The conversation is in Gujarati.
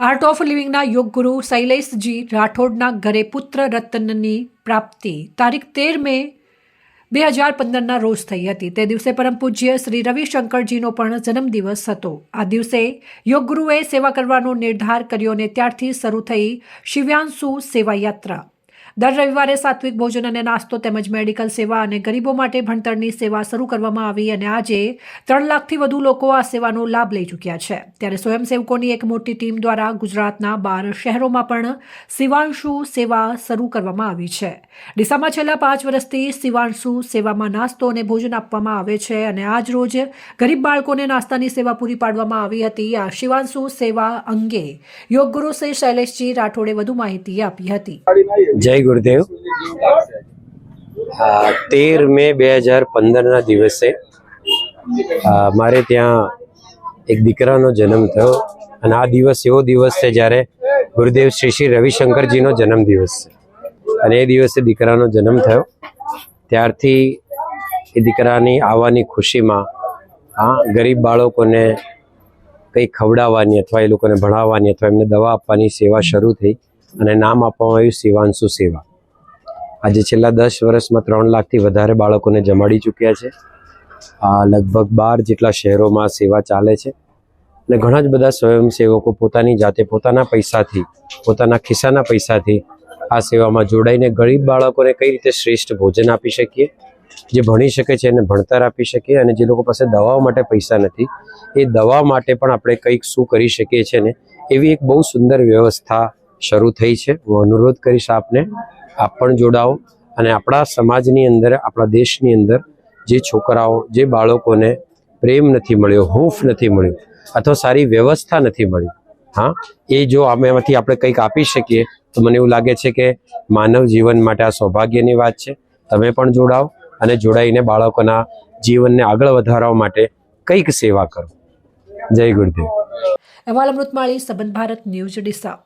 આર્ટ ઓફ લિવિંગના યોગ ગુરુ શૈલેષજી રાઠોડના ઘરે પુત્ર રત્નની પ્રાપ્તિ તારીખ 13 મે 2015ના રોજ થઈ હતી। તે દિવસે પરમ પૂજ્ય શ્રી રવિશંકરજીનો પણ જન્મદિવસ હતો। આ દિવસે યોગ ગુરુએ સેવા કરવાનો નિર્ધાર કર્યો અને ત્યારથી શરૂ થઈ શિવ્યાંશુ સેવા યાત્રા। દર રવિવારે સાત્વિક ભોજન અને નાસ્તો તેમજ મેડિકલ સેવા અને ગરીબો માટે ભણતરની સેવા શરૂ કરવામાં આવી અને આજે 3 લાખથી વધુ લોકો આ સેવાનો લાભ લઈ ચૂક્યા છે। ત્યારે સ્વયંસેવકોની એક મોટી ટીમ દ્વારા ગુજરાતના 12 શહેરોમાં પણ શિવાંશુ સેવા શરૂ કરવામાં આવી છે। ડીસામાં છેલ્લા 5 વર્ષથી શિવાંશુ સેવામાં નાસ્તો અને ભોજન આપવામાં આવે છે અને આજ રોજ ગરીબ બાળકોને નાસ્તાની સેવા પૂરી પાડવામાં આવી હતી। આ શિવાંશુ સેવા અંગે યોગ ગુરુ શ્રી શૈલેષજી રાઠોડે વધુ માહિતી આપી હતી। જય ગુરુદેવ। 13 મે 2015ના દિવસે મારે ત્યાં એક દીકરાનો જન્મ થયો અને આ દિવસ એવો દિવસ છે જ્યારે ગુરુદેવ શ્રી શ્રી રવિશંકરજીનો જન્મદિવસ છે અને એ દિવસે દીકરાનો જન્મ થયો। ત્યારથી એ દીકરાની આવવાની ખુશીમાં ગરીબ બાળકોને કંઈ ખવડાવવાની અથવા એ લોકોને ભણાવવાની અથવા એમને દવા આપવાની સેવા શરૂ થઈ અને નામ આપવામાં આવ્યું શિવાંશુ સેવા। આજે છેલ્લા 10 વર્ષમાં 3 લાખથી વધારે બાળકોને જમાડી ચૂક્યા છે। લગભગ 12 જેટલા શહેરોમાં સેવા ચાલે છે અને ઘણા જ બધા સ્વયંસેવકો પોતાની જાતે પોતાના પૈસાથી પોતાના ખિસ્સાના પૈસાથી આ સેવામાં જોડાઈને ગરીબ બાળકોને કઈ રીતે શ્રેષ્ઠ ભોજન આપી શકીએ, જે ભણી શકે છે એને ભણતર આપી શકીએ અને જે લોકો પાસે દવાઓ માટે પૈસા નથી એ દવા માટે પણ આપણે કંઈક શું કરી શકીએ છીએ ને એવી એક બહુ સુંદર વ્યવસ્થા શરૂ થઈ છે। હું અનુરોધ કરીશ આપને, આપ પણ જોડાઓ અને આપણા સમાજની અંદર આપણા દેશની અંદર જે છોકરાઓ જે બાળકોને પ્રેમ નથી મળ્યો, હૂંફ નથી મળ્યું અથવા સારી વ્યવસ્થા નથી મળી, એ જો એમાંથી આપણે કંઈક આપી શકીએ તો મને એવું લાગે છે કે માનવ જીવન માટે આ સૌભાગ્યની વાત છે। તમે પણ જોડાઓ અને જોડાઈને બાળકોના જીવનને આગળ વધારવા માટે કંઈક સેવા કરો। જય ગુરુદેવ। અહેવાલ અમૃતમાળી, સંબંધ ભારત ન્યૂઝ, ડીસા।